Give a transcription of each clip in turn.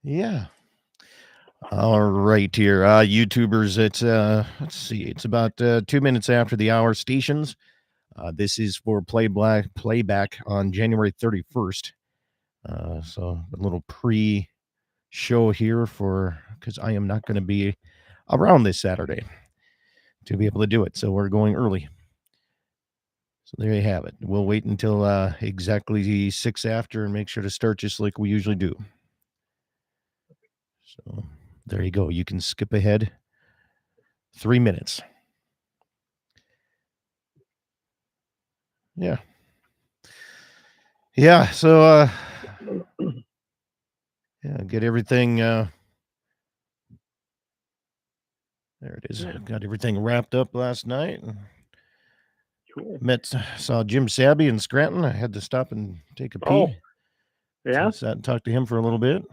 Yeah. All right here. YouTubers, it's let's see, it's about 2 minutes after the hour stations. This is for playback on January 31st. So a little pre-show here for because I am not going to be around this Saturday to be able to do it. So we're going early. So there you have it. We'll wait until exactly 6 after and make sure to start just like we usually do. So there you go. You can skip ahead 3 minutes. Yeah. Yeah, so yeah, get everything there it is. Got everything wrapped up last night. Cool. Saw Jim Sabby in Scranton. I had to stop and take a pee. Oh, yeah. So sat and talked to him for a little bit.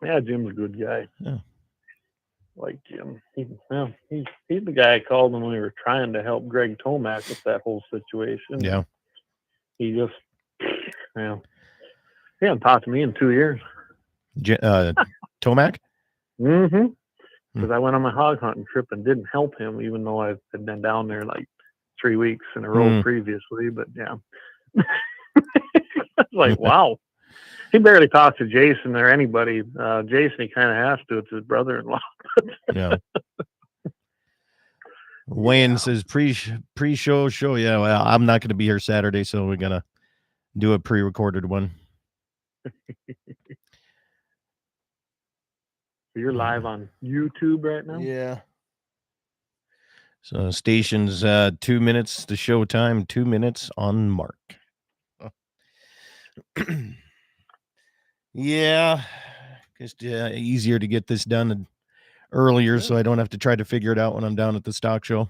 Yeah, Jim's a good guy. Yeah. Like Jim. He's the guy I called when we were trying to help Greg Tomac with that whole situation. Yeah. He just, he hasn't talked to me in 2 years. Tomac? Mm-hmm. Because I went on my hog hunting trip and didn't help him, even though I had been down there like 3 weeks in a row previously. But yeah, it's like, wow. He barely talks to Jason or anybody. Jason, he kind of has to. It's his brother-in-law. Yeah. Wayne says pre-show show. Yeah, well, I'm not going to be here Saturday, so we're going to do a pre-recorded one. You're live on YouTube right now? Yeah. So stations 2 minutes to show time, 2 minutes on mark. Yeah, just easier to get this done earlier, so I don't have to try to figure it out when I'm down at the stock show.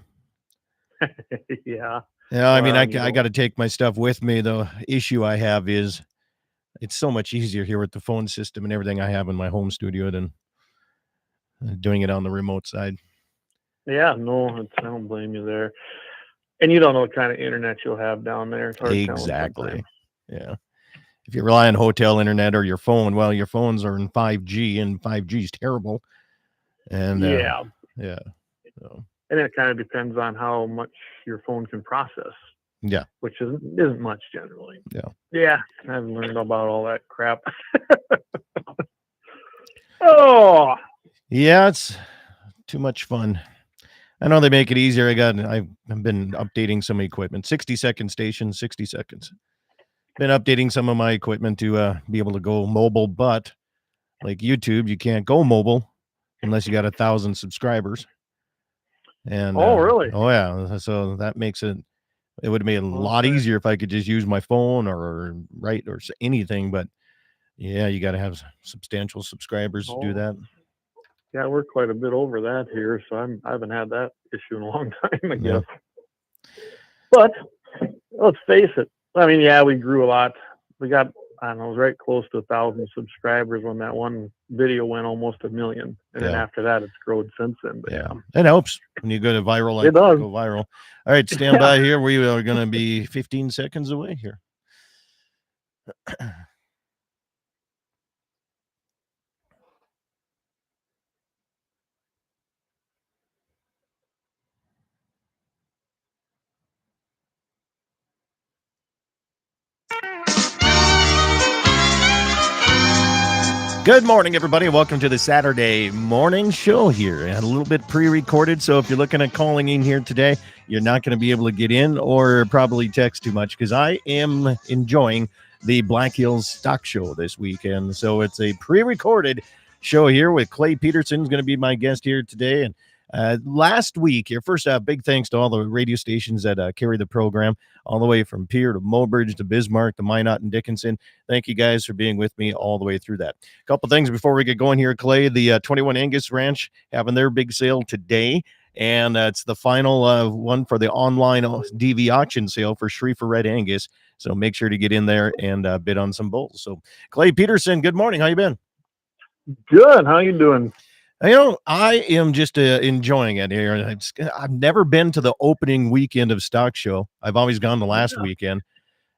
Yeah. Yeah, I mean, I got to take my stuff with me. The issue I have is it's so much easier here with the phone system and everything I have in my home studio than doing it on the remote side. Yeah, no, I don't blame you there. And you don't know what kind of internet you'll have down there. It's hard exactly. Yeah. If you rely on hotel internet or your phone, well, your phones are in 5G, and 5G is terrible. And yeah. So. And it kind of depends on how much your phone can process. Yeah. Which isn't much generally. Yeah. Yeah. I haven't learned about all that crap. Oh. Yeah, it's too much fun. I know they make it easier. I've been updating some equipment. 60-second station, 60 seconds. Been updating some of my equipment to be able to go mobile, but like YouTube, you can't go mobile unless you got 1,000 subscribers. And really? Oh yeah. So that makes it would have made it a lot easier if I could just use my phone or write or anything. But yeah, you got to have substantial subscribers to do that. Yeah, we're quite a bit over that here, so I haven't had that issue in a long time, I guess. But let's face it. I mean, yeah, we grew a lot. We got, I don't know, it was right close to 1,000 subscribers when that one video went almost 1 million. And then after that, it's grown since then. But yeah, it helps when you go to viral. Like, it does. Go viral. All right, stand by here. We are going to be 15 seconds away here. Good morning, everybody. Welcome to the Saturday morning show here. A little bit pre-recorded, so if you're looking at calling in here today, you're not going to be able to get in or probably text too much because I am enjoying the Black Hills Stock Show this weekend. So it's a pre-recorded show here with Clay Peterson is going to be my guest here today. And last week here, first big thanks to all the radio stations that carry the program all the way from Pierre to Mobridge to Bismarck to Minot and Dickinson. Thank you guys for being with me all the way through that. A couple things before we get going here, Clay. The 21 Angus Ranch having their big sale today, and it's the final one for the online DV auction sale for Schriefer Red Angus. So make sure to get in there and bid on some bulls. So Clay Peterson, good morning. How you been? Good. How you doing? You know, I am just enjoying it here. I've never been to the opening weekend of Stock Show. I've always gone the last weekend.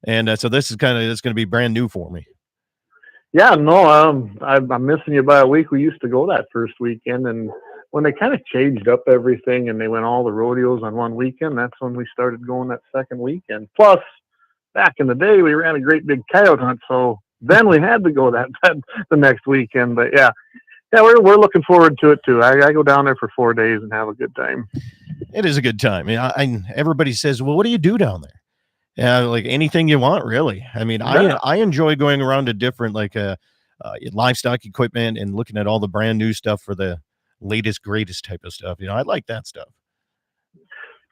And so this is it's going to be brand new for me. Yeah, no, I'm missing you by a week. We used to go that first weekend, and when they kind of changed up everything and they went all the rodeos on one weekend, that's when we started going that second weekend. Plus, back in the day, we ran a great big coyote hunt, so then we had to go that the next weekend. But yeah, yeah, we're looking forward to it too. I go down there for 4 days and have a good time. It is a good time. Everybody says, "Well, what do you do down there?" Yeah, like anything you want, really. I mean, Yeah, I enjoy going around to different livestock equipment and looking at all the brand new stuff for the latest greatest type of stuff. I like that stuff.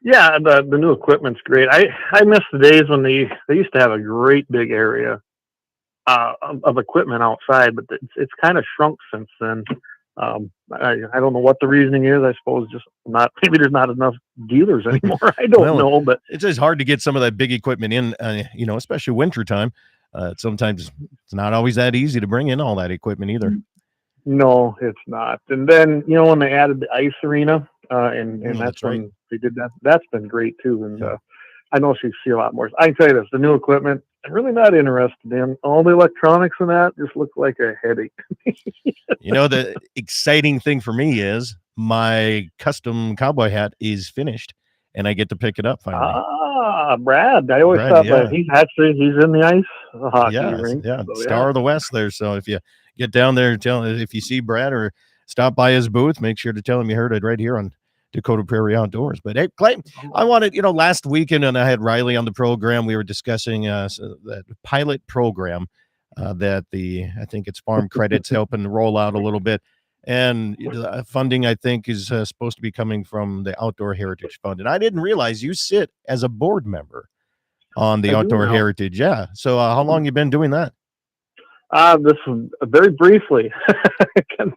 yeah, the new equipment's great. I miss the days when they used to have a great big area of equipment outside, but it's kind of shrunk since then. I don't know what the reasoning is. I suppose just not maybe there's not enough dealers anymore. I don't Well, know, but it's just hard to get some of that big equipment in, especially wintertime. Sometimes it's not always that easy to bring in all that equipment either. no, it's not. And then when they added the ice arena, and No, that's that's right. when they did that. That's been great too. And Yeah. I know you see a lot more. I can tell you this: the new equipment, I'm really not interested in. All the electronics and that just look like a headache. The exciting thing for me is my custom cowboy hat is finished and I get to pick it up finally. Ah, Brad. I always Brad, thought, but yeah. he's in the ice hockey Yes, rink. yeah, So yeah. star of the West there. So if you get down there, if you see Brad or stop by his booth, make sure to tell him you heard it right here on Dakota Prairie Outdoors. But hey, Clay, I wanted, last weekend, and I had Riley on the program. We were discussing that pilot program that I think it's Farm Credits helping roll out a little bit. And funding, I think, is supposed to be coming from the Outdoor Heritage Fund. And I didn't realize you sit as a board member on the I do Outdoor now. Heritage. Yeah. So how long you been doing that? This was very briefly.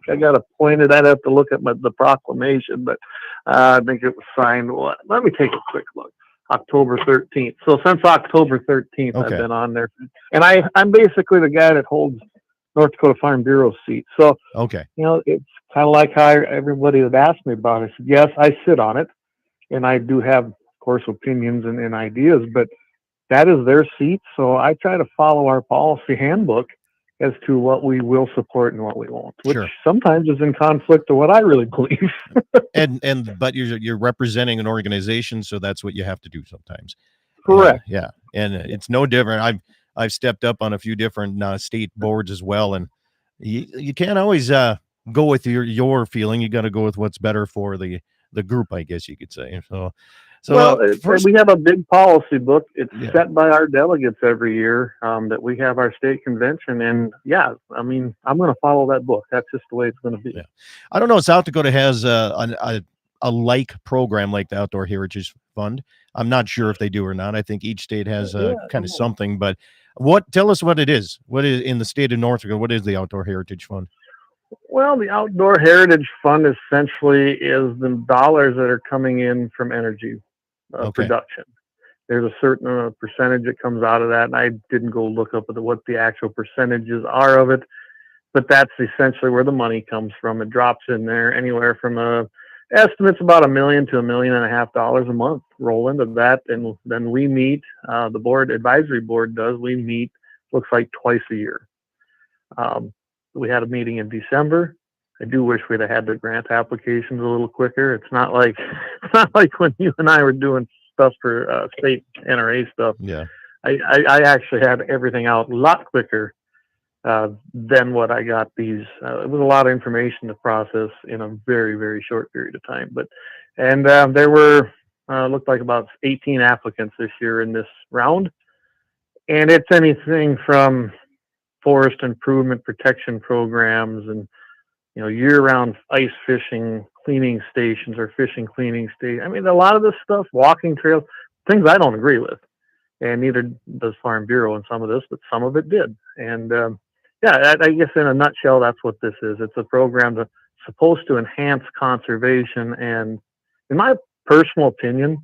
I got appointed. I'd have to look at the proclamation, but I think it was signed. Let me take a quick look. October 13th. So since October 13th, I've Okay. been on there, and I'm basically the guy that holds North Dakota Farm Bureau seat. So Okay. it's kind of like how everybody that asked me about it. I said, yes, I sit on it, and I do have, of course, opinions and ideas, but that is their seat. So I try to follow our policy handbook as to what we will support and what we won't, which Sure. sometimes is in conflict to what I really believe. But you're representing an organization, so that's what you have to do sometimes. Correct. Yeah. And it's no different. I've stepped up on a few different state boards as well, and you can't always go with your feeling. You got to go with what's better for the group, I guess you could say. Well, First, we have a big policy book. It's yeah. set by our delegates every year that we have our state convention. And yeah, I mean, I'm going to follow that book. That's just the way it's going to be. Yeah. I don't know. South Dakota has a like program like the Outdoor Heritage Fund. I'm not sure if they do or not. I think each state has kind of something. But tell us what it is. What is in the state of North Dakota? What is the Outdoor Heritage Fund? Well, the Outdoor Heritage Fund essentially is the dollars that are coming in from energy production. There's a certain percentage that comes out of that, and I didn't go look up what the actual percentages are of it, but that's essentially where the money comes from. It drops in there anywhere from estimates about $1 million to $1.5 million a month roll into that, and then we meet. The advisory board does. We meet. Looks like twice a year. We had a meeting in December. I do wish we'd have had the grant applications a little quicker. It's not like when you and I were doing stuff for state NRA stuff. Yeah. I actually had everything out a lot quicker than what I got these. It was a lot of information to process in a very, very short period of time. And there were looked like about 18 applicants this year in this round, and it's anything from forest improvement protection programs and year-round ice fishing cleaning stations or fishing cleaning stations. I mean, a lot of this stuff, walking trails, things I don't agree with, and neither does Farm Bureau in some of this, but some of it did. And yeah, I guess in a nutshell, that's what this is. It's a program that's supposed to enhance conservation, and in my personal opinion,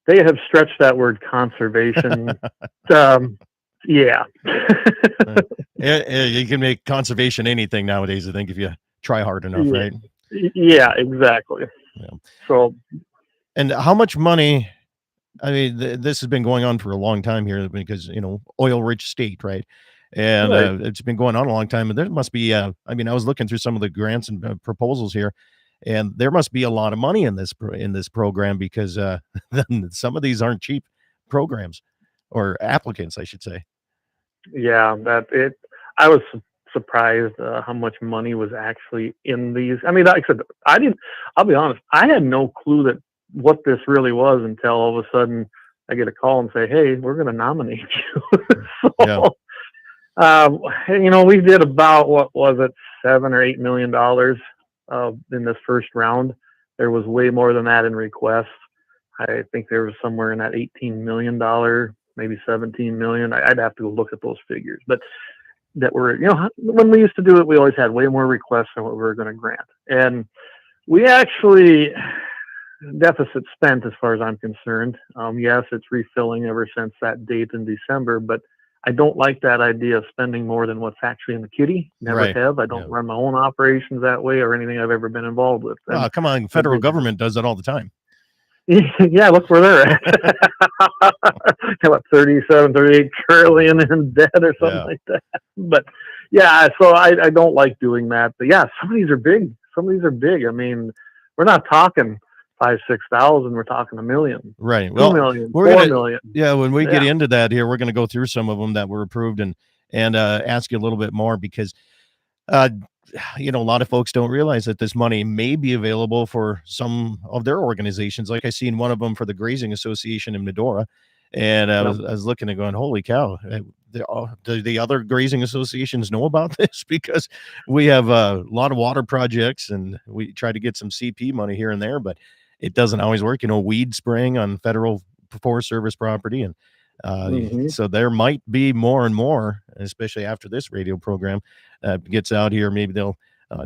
they have stretched that word conservation. Yeah. You can make conservation anything nowadays, I think, if you try hard enough, right? Yeah, exactly. Yeah. So, and how much money? I mean, this has been going on for a long time here because oil-rich state, right? And Right. it's been going on a long time. And there must be, I was looking through some of the grants and proposals here, and there must be a lot of money in this program because some of these aren't cheap programs or applicants, I should say. Yeah, I was surprised how much money was actually in these. I mean, like I said, I'll be honest, I had no clue that what this really was until all of a sudden I get a call and say, "Hey, we're going to nominate you." Yeah. So, we did about, what was it, $7 or $8 million in this first round. There was way more than that in requests. I think there was somewhere in that $18 million, maybe 17 million. I'd have to go look at those figures, but that were, when we used to do it, we always had way more requests than what we were going to grant. And we actually deficit spent as far as I'm concerned. Yes, it's refilling ever since that date in December, but I don't like that idea of spending more than what's actually in the kitty. Never Right. have. I don't run my own operations that way or anything I've ever been involved with. Oh, come on. Federal government does that all the time. Yeah, look where they're at. About 37, 38 trillion in debt or something like that. But yeah, so I don't like doing that. But yeah, some of these are big. I mean, we're not talking 5,000-6,000. We're talking $1 million, Right. 2 Well, million, we're 4 gonna, million. yeah, when we get into that here, we're going to go through some of them that were approved and ask you a little bit more because a lot of folks don't realize that this money may be available for some of their organizations. Like I seen one of them for the Grazing Association in Medora, and I was looking and going, holy cow, do the other grazing associations know about this? Because we have a lot of water projects and we try to get some CP money here and there, but it doesn't always work. Weed spraying on federal Forest Service property. And so there might be more and more, especially after this radio program gets out here. Maybe they'll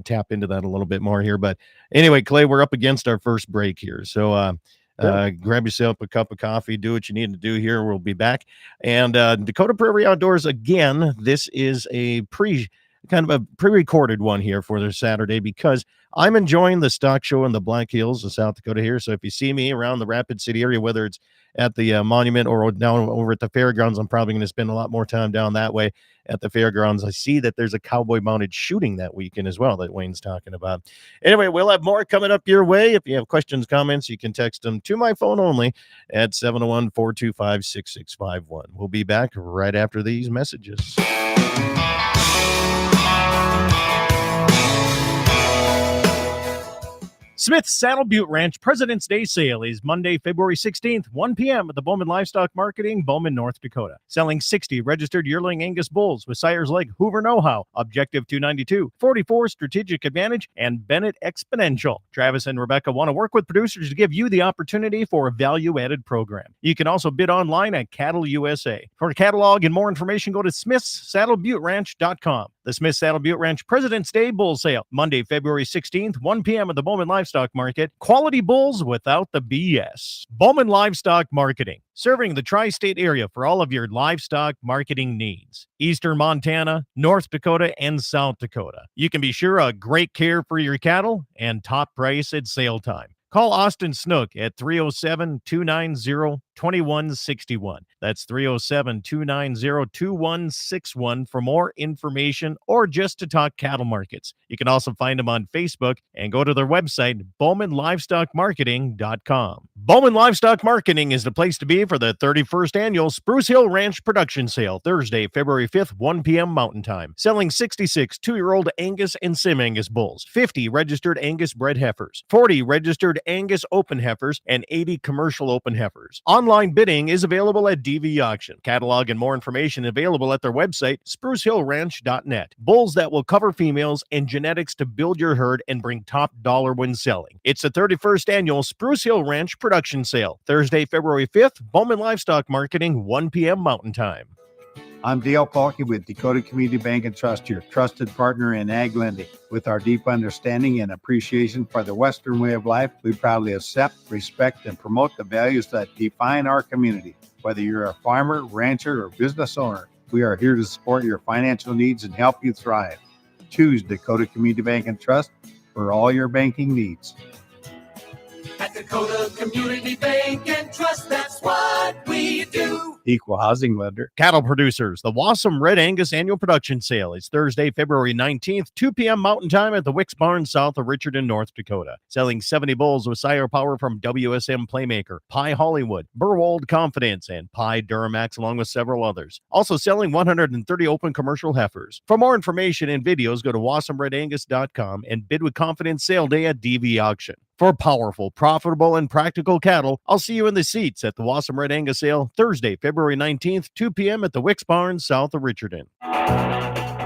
tap into that a little bit more here. But anyway, Clay, we're up against our first break here. So grab yourself a cup of coffee, do what you need to do here. We'll be back. And Dakota Prairie Outdoors, again, this is a kind of a pre-recorded one here for this Saturday because I'm enjoying the stock show in the Black Hills of South Dakota here. So if you see me around the Rapid City area, whether it's at the monument or down over at the fairgrounds, I'm probably going to spend a lot more time down that way at the fairgrounds. I see that there's a cowboy mounted shooting that weekend as well that Wayne's talking about. Anyway, we'll have more coming up your way. If you have questions, comments, you can text them to my phone only at 701-425-6651. We'll be back right after these messages. Smith's Saddle Butte Ranch President's Day Sale is Monday, February 16th, 1 p.m. at the Bowman Livestock Marketing, Bowman, North Dakota. Selling 60 registered yearling Angus bulls with sires like Hoover Know-How, Objective 292, 44 Strategic Advantage, and Bennett Exponential. Travis and Rebecca want to work with producers to give you the opportunity for a value-added program. You can also bid online at Cattle USA. For a catalog and more information, go to smithssaddlebuteranch.com. The Smith Saddle Butte Ranch President's Day Bull Sale, Monday, February 16th, 1 p.m. at the Bowman Livestock Market. Quality bulls without the BS. Bowman Livestock Marketing, serving the tri-state area for all of your livestock marketing needs. Eastern Montana, North Dakota, and South Dakota. You can be sure of great care for your cattle and top price at sale time. Call Austin Snook at 307-290-2161. That's 307-290-2161 for more information or just to talk cattle markets. You can also find them on Facebook and go to their website, BowmanLivestockMarketing.com. Bowman Livestock Marketing is the place to be for the 31st annual Spruce Hill Ranch Production Sale, Thursday, February 5th, 1 p.m. Mountain Time. Selling 66 two-year-old Angus and Sim Angus bulls, 50 registered Angus bred heifers, 40 registered Angus open heifers, and 80 commercial open heifers. Online bidding is available at DV Auction. Catalog and more information available at their website, sprucehillranch.net. Bulls that will cover females and genetics to build your herd and bring top dollar when selling. It's the 31st annual Spruce Hill Ranch Production Sale, Thursday, February 5th, Bowman Livestock Marketing, 1 p.m. Mountain Time. I'm Dale Falke with Dakota Community Bank and Trust, your trusted partner in ag lending. With our deep understanding and appreciation for the Western way of life, we proudly accept, respect, and promote the values that define our community. Whether you're a farmer, rancher, or business owner, we are here to support your financial needs and help you thrive. Choose Dakota Community Bank and Trust for all your banking needs. At Dakota Community Bank and Trust, that's what we Equal housing lender. Cattle producers, the Wassum Red Angus Annual Production Sale is Thursday, February 19th, 2 p.m. Mountain Time at the Wicks Barn south of Richardson, North Dakota. Selling 70 bulls with sire power from WSM Playmaker, Pie Hollywood, Burwald Confidence, and Pie Duramax, along with several others. Also selling 130 open commercial heifers. For more information and videos, go to wassumredangus.com and bid with confidence sale day at DV Auction. For powerful, profitable, and practical cattle, I'll see you in the seats at the Wassum Red Angus Sale Thursday, February 19th, 2 p.m. at the Wicks Barn south of Richardson.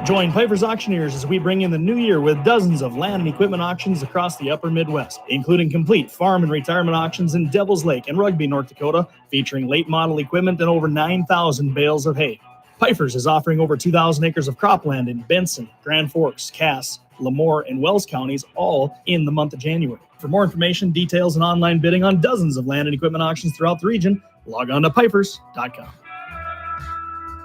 Join Piper's Auctioneers as we bring in the new year with dozens of land and equipment auctions across the upper Midwest, including complete farm and retirement auctions in Devils Lake and Rugby, North Dakota, featuring late model equipment and over 9,000 bales of hay. Piper's is offering over 2,000 acres of cropland in Benson, Grand Forks, Cass, Lemoore, and Wells counties, all in the month of January. For more information, details, and online bidding on dozens of land and equipment auctions throughout the region, log on to pipers.com.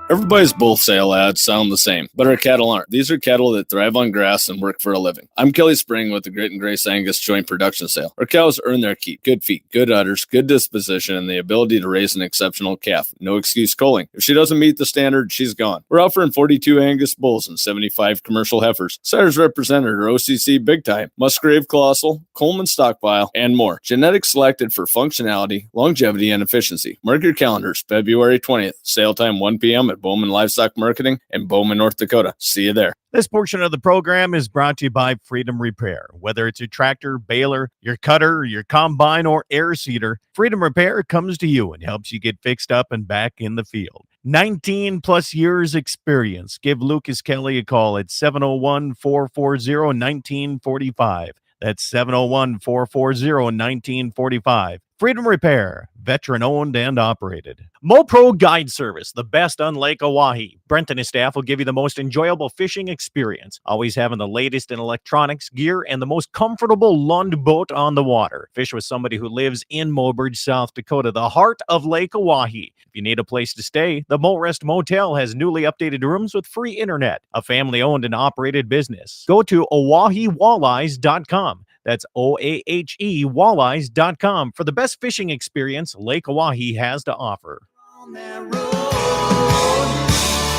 Everybody's bull sale ads sound the same, but our cattle aren't. These are cattle that thrive on grass and work for a living. I'm Kelly Spring with the Grit and Grace Angus Joint Production Sale. Our cows earn their keep. Good feet, good udders, good disposition, and the ability to raise an exceptional calf. No excuse culling. If she doesn't meet the standard, she's gone. We're offering 42 Angus bulls and 75 commercial heifers. Sires represented are OCC Big Time, Musgrave Colossal, Coleman Stockpile, and more. Genetics selected for functionality, longevity, and efficiency. Mark your calendars, February 20th. Sale time 1 p.m. at Bowman Livestock Marketing in Bowman, North Dakota. See you there. This portion of the program is brought to you by Freedom Repair. Whether it's your tractor, baler, your cutter, your combine, or air seeder, Freedom Repair comes to you and helps you get fixed up and back in the field. 19 plus years experience. Give Lucas Kelly a call at 701-440-1945. That's 701-440-1945. Freedom Repair, veteran owned and operated. MoPro Guide Service, the best on Lake Oahe. Brent and his staff will give you the most enjoyable fishing experience, always having the latest in electronics, gear, and the most comfortable Lund boat on the water. Fish with somebody who lives in Mobridge, South Dakota, the heart of Lake Oahe. If you need a place to stay, the Morest Motel has newly updated rooms with free internet, a family-owned and operated business. Go to OaheWalleyes.com. That's OAHE Walleyes.com for the best fishing experience Lake Oahe has to offer. On that road,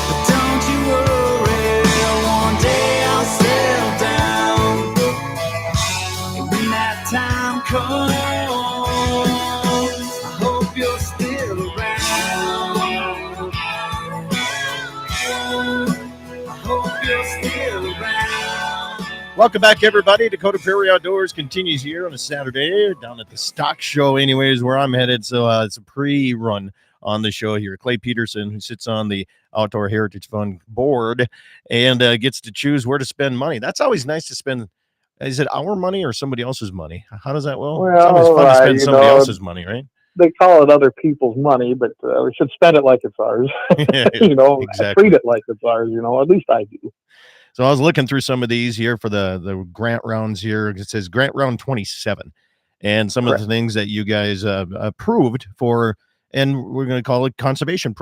but don't you worry, one day I'll settle down. And when that time comes, I hope you're still around. I hope you're still around. Welcome back, everybody. Dakota Prairie Outdoors continues here on a Saturday down at the stock show, anyways, where I'm headed. So it's a pre-run on the show here. Clay Peterson, who sits on the Outdoor Heritage Fund board and gets to choose where to spend money. That's always nice to spend. Is it our money or somebody else's money? How does that well? It's always fun to spend somebody else's money, right? They call it other people's money, but we should spend it like it's ours. Exactly. Treat it like it's ours. At least I do. So I was looking through some of these here for the grant rounds here. It says grant round 27, and some of the things that you guys approved for, and we're going to call it conservation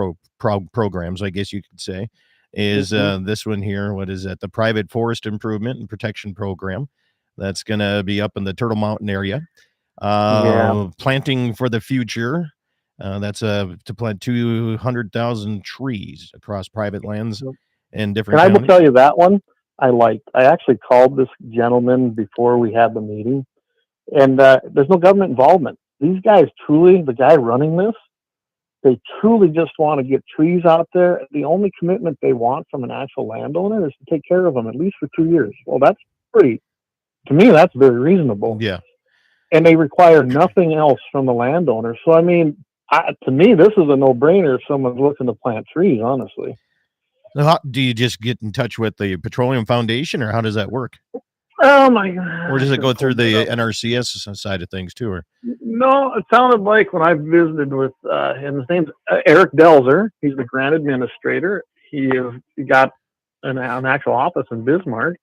programs, I guess you could say, is this one here. What is that? The Private Forest Improvement and Protection Program. That's going to be up in the Turtle Mountain area. Planting for the Future. That's to plant 200,000 trees across private lands. And different. And I will tell you that one I liked. I actually called this gentleman before we had the meeting, and there's no government involvement. These guys truly, the guy running this, they truly just want to get trees out there. The only commitment they want from an actual landowner is to take care of them at least for 2 years. Well, that's to me, that's very reasonable. Yeah. And they require nothing else from the landowner. So, I mean, to me, this is a no-brainer if someone's looking to plant trees, honestly. How, do you just get in touch with the Petroleum Foundation, or how does that work? Oh my God! Or does it go through the NRCS side of things too? Or no, it sounded like when I visited with and his name's Eric Delzer. He's the grant administrator. He got an actual office in Bismarck,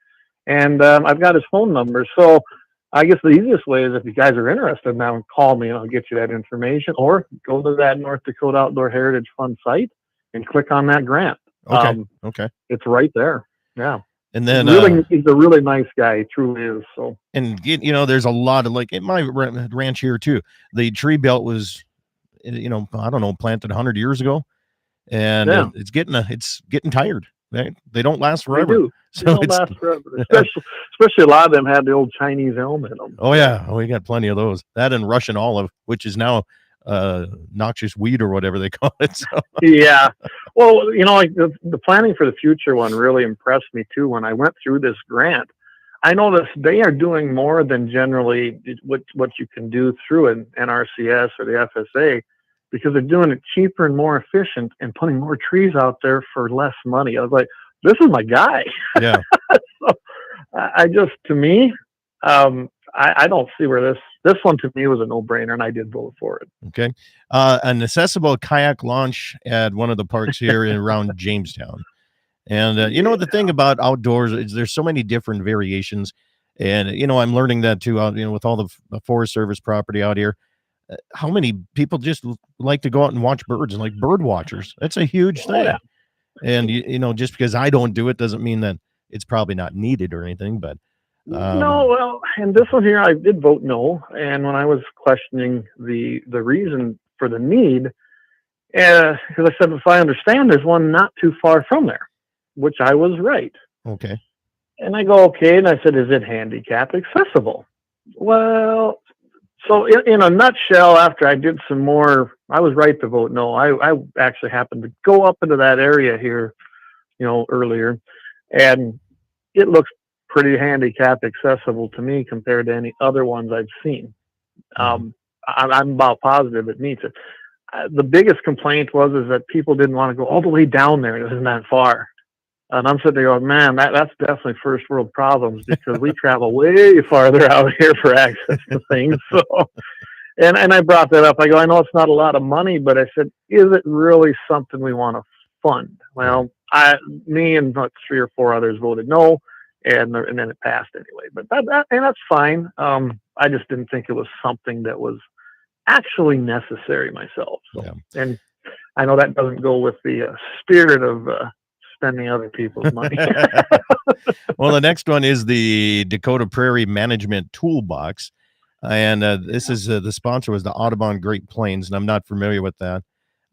and I've got his phone number. So I guess the easiest way is if you guys are interested now, call me and I'll get you that information, or go to that North Dakota Outdoor Heritage Fund site and click on that grant. Okay. It's right there. Yeah. And then he's a really nice guy. He truly is. So, and there's a lot of, like, at my ranch here too, the tree belt was I don't know, planted 100 years ago, and Yeah. it's getting tired. They don't last They forever. do. So They don't it's last forever. Especially a lot of them had the old Chinese elm in them. oh yeah, we got plenty of those. That and Russian olive, which is now noxious weed or whatever they call it. So Yeah. Well, like the planning for the future one really impressed me too. When I went through this grant, I noticed they are doing more than generally what you can do through an NRCS or the FSA, because they're doing it cheaper and more efficient and putting more trees out there for less money. I was like, this is my guy. yeah. So to me, I don't see where this one to me was a no-brainer, and I did vote for it. Okay. An accessible kayak launch at one of the parks here around Jamestown. And the thing about outdoors is there's so many different variations. And, I'm learning that too, with all the Forest Service property out here. How many people just like to go out and watch birds, and like bird watchers? That's a huge thing. Yeah. And, just because I don't do it doesn't mean that it's probably not needed or anything. But no, well, and this one here, I did vote no. And when I was questioning the reason for the need, because I said, if I understand, there's one not too far from there, which I was right. Okay. And I go, okay. And I said, is it handicap accessible? Well, so in a nutshell, after I did some more, I was right to vote no. I actually happened to go up into that area here, earlier, and it looks pretty handicap accessible to me compared to any other ones I've seen. I'm about positive it meets it. The biggest complaint is that people didn't want to go all the way down there. It isn't that far. And I'm sitting there going, man, that's definitely first world problems, because we travel way farther out here for access to things. So, and I brought that up. I go, I know it's not a lot of money, but I said, is it really something we want to fund? Well, me and 3 or 4 others voted no, and then it passed anyway. But that's fine. I just didn't think it was something that was actually necessary myself. So, Yeah. And I know that doesn't go with the spirit of spending other people's money. Well, the next one is the Dakota Prairie Management Toolbox. And this is the sponsor was the Audubon Great Plains, and I'm not familiar with that.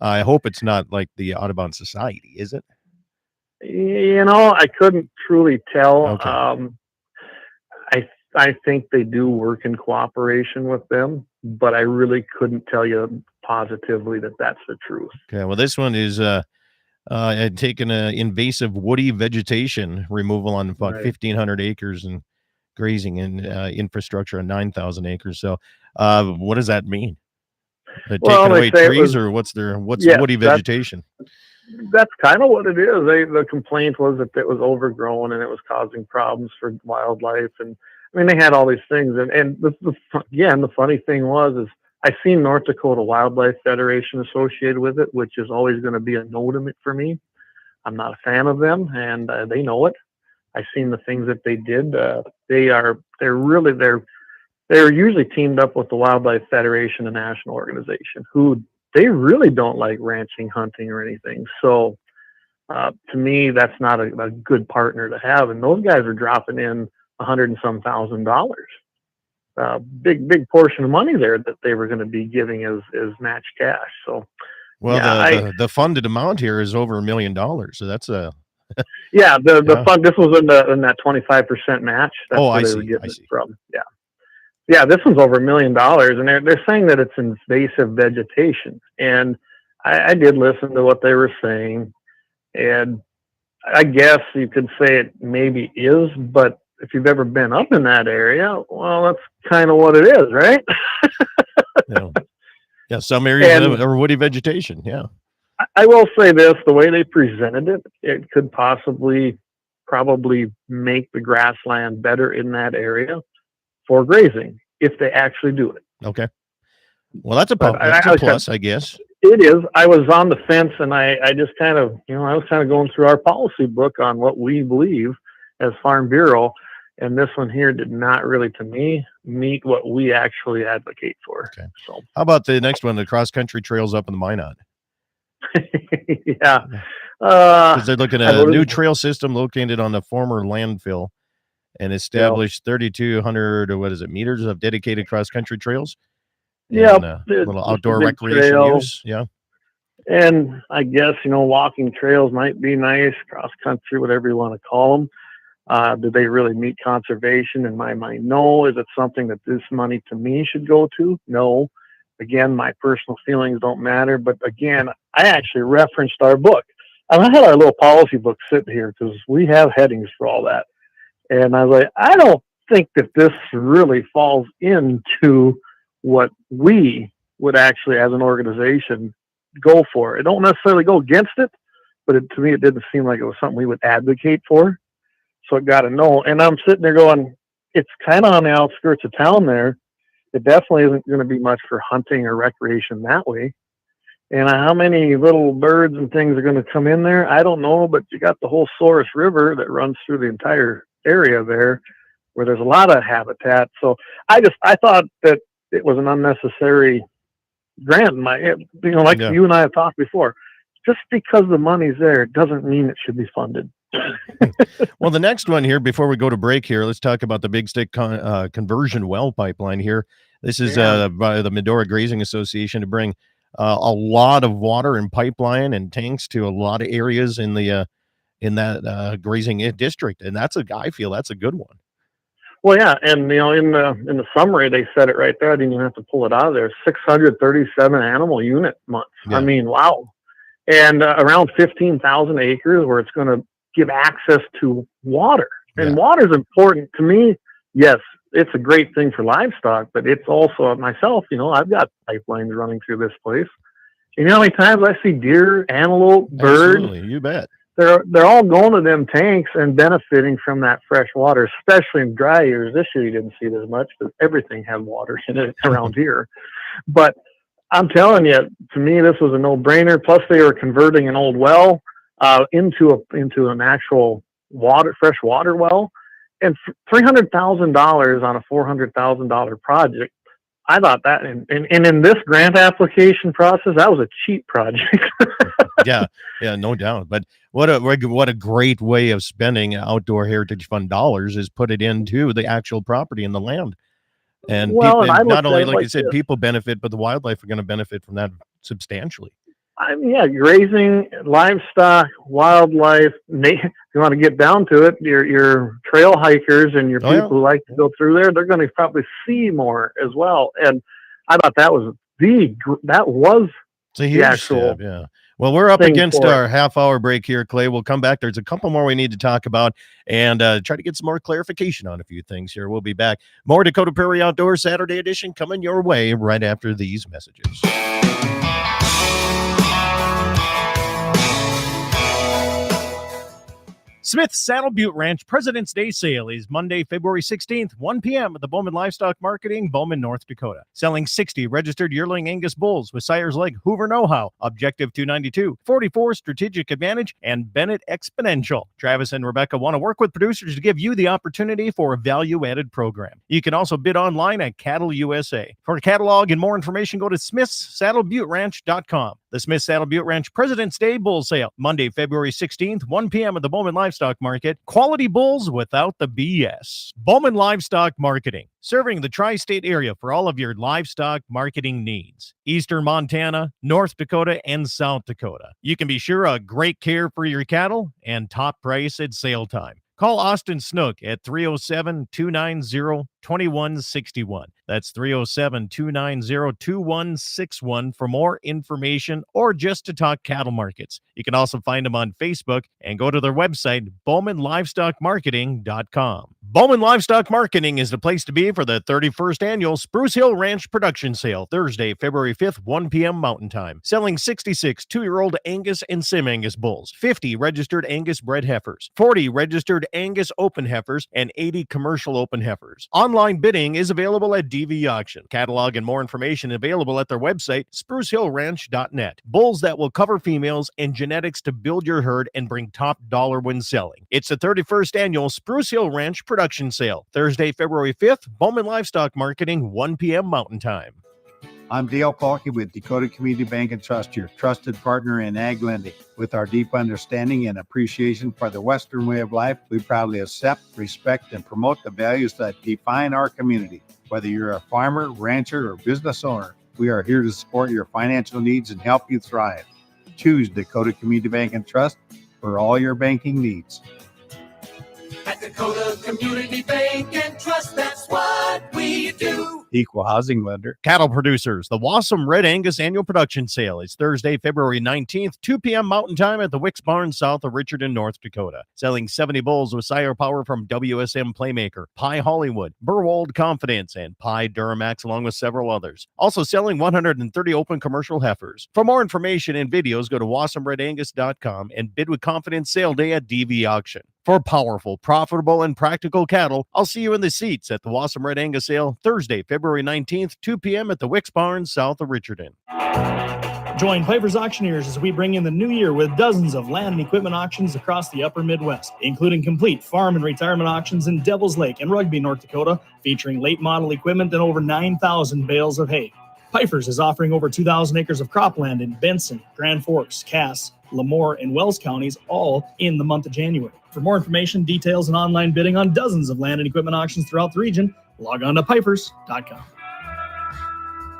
I hope it's not like the Audubon Society, is it? I couldn't truly tell. Okay. I think they do work in cooperation with them, but I really couldn't tell you positively that that's the truth. Okay. Well, this one is had taken invasive woody vegetation removal on about Right. 1,500 acres and grazing and infrastructure on 9,000 acres. So, what does that mean? They're Well, taking they away say it trees, was- or what's Yes, woody that's- vegetation? That's kind of what it is. The complaint was that it was overgrown and it was causing problems for wildlife. And I mean, they had all these things. And the funny thing is I seen North Dakota Wildlife Federation associated with it, which is always going to be a no to me for me. I'm not a fan of them, and they know it. I've seen the things that they did. They're usually teamed up with the Wildlife Federation, a national organization, who they really don't like ranching, hunting, or anything. So to me, that's not a good partner to have. And those guys are dropping in $100 and some $1,000. Big portion of money there that they were going to be giving as match cash. So, Well, yeah, the funded amount here is over $1 million. So that's a the fund. This was in that 25% match. That's Oh, where I they were see, getting I it see. from. Yeah. This one's over $1 million, and they're saying that it's invasive vegetation. And I did listen to what they were saying, and I guess you could say it maybe is, but if you've ever been up in that area, well, that's kind of what it is, right? Yeah, some areas And- are woody vegetation. Yeah. I will say this, the way they presented it, it could probably make the grassland better in that area for grazing if they actually do it. Okay. Well, that's a But that's I a was plus, I guess. It is. I was on the fence, and I just kind of, I was kind of going through our policy book on what we believe as Farm Bureau, and this one here did not really, to me, meet what we actually advocate for. Okay. So, How about the next one, the cross country trails up in the Minot? yeah. Because they're looking at I a believe- new trail system located on the former landfill and established 3,200 meters of dedicated cross country trails. Yeah, and, it's little just a outdoor big recreation trail. use. Yeah. And I guess, walking trails might be nice, cross country, whatever you want to call them. Do they really meet conservation? In my mind, no. Is it something that this money to me should go to? No. Again, my personal feelings don't matter. But again, I actually referenced our book. And I had our little policy book sitting here because we have headings for all that. And I was like, I don't think that this really falls into what we would actually, as an organization, go for. It don't necessarily go against it, but to me, it didn't seem like it was something we would advocate for. So I got to know. And I'm sitting there going, it's kind of on the outskirts of town there. It definitely isn't going to be much for hunting or recreation that way. And how many little birds and things are going to come in there? I don't know, but you got the whole Souris River that runs through the entire area there where there's a lot of habitat. So I thought that it was an unnecessary grant. Like Yeah. you and I have talked before, just because the money's there doesn't mean it should be funded. Well, the next one here, before we go to break here, let's talk about the Big Stick conversion well pipeline here. This is by the Medora Grazing Association to bring a lot of water and pipeline and tanks to a lot of areas in the in that grazing district, and I feel that's a good one. Well, yeah, and in the summary they said it right there. I didn't even have to pull it out of there. 637 animal unit months. Yeah. I mean, wow. And around 15,000 acres where it's going to give access to water. And water is important to me. Yes, it's a great thing for livestock, but it's also myself. I've got pipelines running through this place. You know how many times I see deer, antelope, birds? Absolutely, you bet. They're all going to them tanks and benefiting from that fresh water, especially in dry years. This year you didn't see it as much because everything had water in it around here. But I'm telling you, to me, this was a no-brainer. Plus, they were converting an old well into an actual fresh water well, and $300,000 on a $400,000 project. I thought that, and in this grant application process, that was a cheap project. yeah, no doubt. But what a great way of spending Outdoor Heritage Fund dollars is put it into the actual property and the land. And, and not only, like you said, people benefit, but the wildlife are going to benefit from that substantially. Grazing, livestock, wildlife. If you want to get down to it, your trail hikers and your people who like to go through there, they're going to probably see more as well. And I thought that was the actual step, yeah. Well, we're up against our half-hour break here, Clay. We'll come back. There's a couple more we need to talk about and try to get some more clarification on a few things here. We'll be back. More Dakota Prairie Outdoors Saturday edition coming your way right after these messages. Smith's Saddle Butte Ranch President's Day Sale is Monday, February 16th, 1 p.m. at the Bowman Livestock Marketing, Bowman, North Dakota. Selling 60 registered yearling Angus bulls with sires like Hoover Know-How, Objective 292, 44 Strategic Advantage, and Bennett Exponential. Travis and Rebecca want to work with producers to give you the opportunity for a value-added program. You can also bid online at Cattle USA. For a catalog and more information, go to smithssaddlebuteranch.com. The Smith Saddle Butte Ranch President's Day Bull Sale, Monday, February 16th, 1 p.m. at the Bowman Livestock Market. Quality bulls without the BS. Bowman Livestock Marketing, serving the tri-state area for all of your livestock marketing needs. Eastern Montana, North Dakota, and South Dakota. You can be sure of great care for your cattle and top price at sale time. Call Austin Snook at 307-290-2161. That's 307-290-2161 for more information or just to talk cattle markets. You can also find them on Facebook and go to their website, BowmanLivestockMarketing.com. Bowman Livestock Marketing is the place to be for the 31st annual Spruce Hill Ranch Production Sale, Thursday, February 5th, 1 p.m. Mountain Time. Selling 66 two-year-old Angus and Sim-Angus bulls, 50 registered Angus bred heifers, 40 registered Angus open heifers, and 80 commercial open heifers. Online bidding is available at DV Auction. Catalog and more information available at their website, sprucehillranch.net. Bulls that will cover females and genetics to build your herd and bring top dollar when selling. It's the 31st annual Spruce Hill Ranch Production Sale, Thursday, February 5th, Bowman Livestock Marketing, 1 p.m. Mountain Time. I'm Dale Falke with Dakota Community Bank and Trust, your trusted partner in ag lending. With our deep understanding and appreciation for the Western way of life, we proudly accept, respect, and promote the values that define our community. Whether you're a farmer, rancher, or business owner, We are here to support your financial needs and help you thrive. Choose Dakota Community Bank and Trust for all your banking needs. At Dakota Community Bank and Trust, that's what we do. Equal housing lender. Cattle producers, the Wassum Red Angus annual production sale is Thursday, February 19th, 2 p.m. Mountain Time at the Wicks Barn south of Richardson, North Dakota. Selling 70 bulls with sire power from WSM Playmaker, Pie Hollywood, Burwold Confidence, and Pie Duramax, along with several others. Also selling 130 open commercial heifers. For more information and videos, go to wassumredangus.com and bid with confidence sale day at DV Auction. For powerful, profitable, and practical cattle, I'll see you in the seats at the Wassum Red Angus sale Thursday, February 19th, 2 p.m. at the Wicks Barn south of Richardson. Join Piper's Auctioneers as we bring in the new year with dozens of land and equipment auctions across the upper Midwest, including complete farm and retirement auctions in Devils Lake and Rugby, North Dakota, featuring late model equipment and over 9,000 bales of hay. Piper's is offering over 2,000 acres of cropland in Benson, Grand Forks, Cass, Lemoore, and Wells counties, all in the month of January. For more information, details, and online bidding on dozens of land and equipment auctions throughout the region, log on to pipers.com.